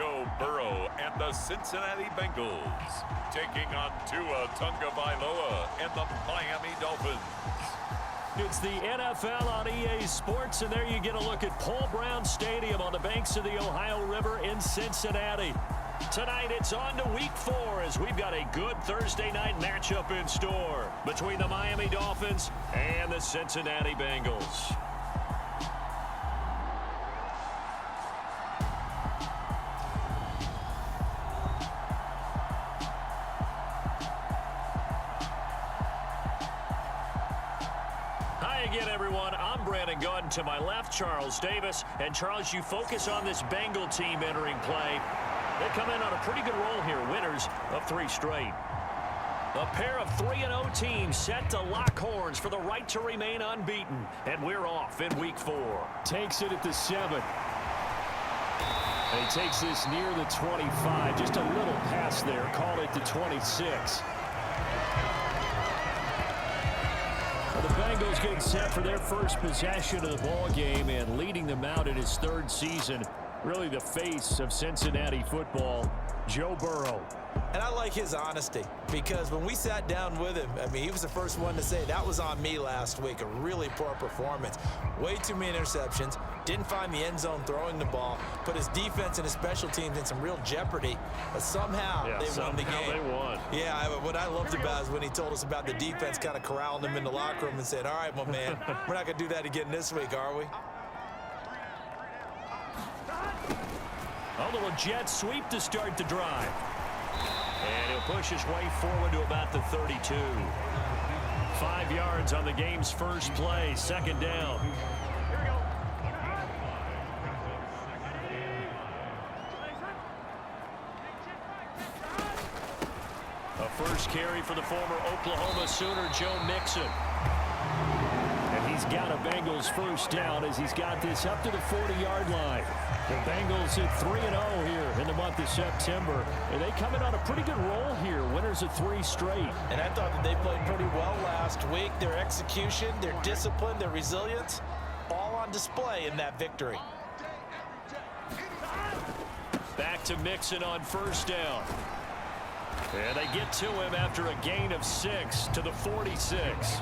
Joe Burrow and the Cincinnati Bengals taking on Tua Tagovailoa and the Miami Dolphins. It's the NFL on EA Sports, and there you get a look at Paul Brown Stadium on the banks of the Ohio River in Cincinnati. Tonight, it's on to Week 4 as we've got a good Thursday night matchup in store between the Miami Dolphins and the Cincinnati Bengals. Again, everyone, I'm Brandon Gunn. To my left, Charles Davis. And, Charles, you focus on this Bengal team entering play. They come in on a pretty good roll here, winners of 3 straight. A pair of 3-0 teams set to lock horns for the right to remain unbeaten. And we're off in Week 4. Takes it at the 7. And he takes this near the 25. Just a little pass there. Call it the 26. The Bengals getting set for their first possession of the ball game and leading them out in his 3rd season. Really the face of Cincinnati football, Joe Burrow. And I like his honesty because when we sat down with him, I mean, he was the first one to say that was on me last week. A really poor performance. Way too many interceptions. Didn't find the end zone throwing the ball. Put his defense and his special teams in some real jeoppody. But somehow they won the game. They won. Yeah, what I loved about is when he told us about the defense kind of corralling him in the locker room and said, all right, my man, we're not going to do that again this week, are we? A little jet sweep to start the drive. And he'll push his way forward to about the 32. 5 yards on the game's first play, 2nd down. A first carry for the former Oklahoma Sooner, Joe Mixon. And he's got a Bengals first down as he's got this up to the 40-yard line. The Bengals at 3-0 here in the month of September. And they come in on a pretty good roll here, winners of 3 straight. And I thought that they played pretty well last week. Their execution, their discipline, their resilience, all on display in that victory. Back to Mixon on first down. And they get to him after a gain of 6 to the 46.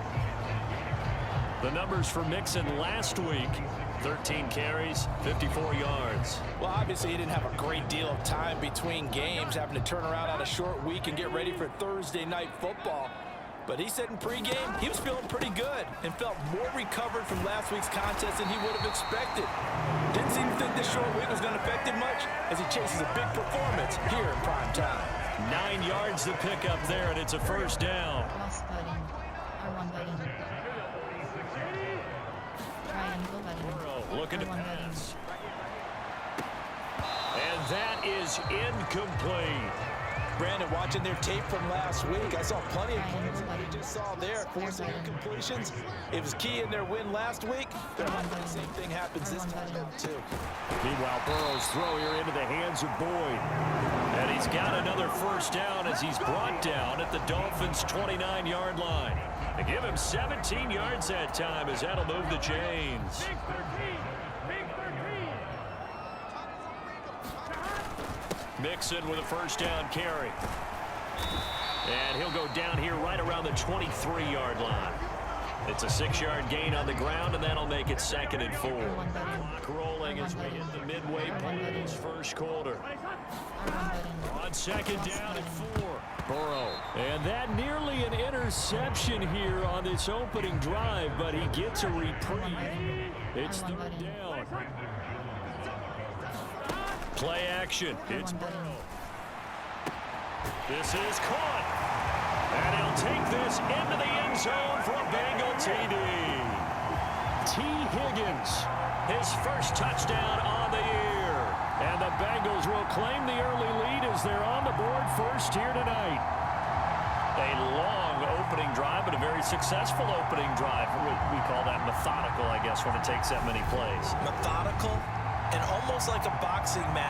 The numbers for Mixon last week, 13 carries, 54 yards. Well, obviously he didn't have a great deal of time between games, having to turn around on a short week and get ready for Thursday night football. But he said in pregame he was feeling pretty good and felt more recovered from last week's contest than he would have expected. Didn't seem to think this short week was going to affect him much as he chases a big performance here in prime time. 9 yards to pick up there, and it's a first down. Looking to pass. And that is incomplete. Brandon, watching their tape from last week, I saw plenty of plays that you just saw there, forcing incompletions. It was key in their win last week. They're hoping the same thing happens this time, too. Meanwhile, Burrow's throw here into the hands of Boyd. And he's got another first down as he's brought down at the Dolphins' 29-yard line. They give him 17 yards that time as that'll move the chains. Mixon with a first down carry. And he'll go down here right around the 23-yard line. It's a 6-yard gain on the ground, and that'll make it 2nd and 4. Clock rolling as we hit the midway point of this first quarter. On 2nd down and 4. Burrow. And that nearly an interception here on this opening drive, but he gets a reprieve. It's 3rd down. Play action. It's Burrow. This is caught. And he'll take this into the end zone for a Bengal TD. T. Higgins, his first touchdown on the year. And the Bengals will claim the early lead as they're on the board first here tonight. A long opening drive, but a very successful opening drive. We call that methodical, I guess, when it takes that many plays. Methodical and almost like a boxing match.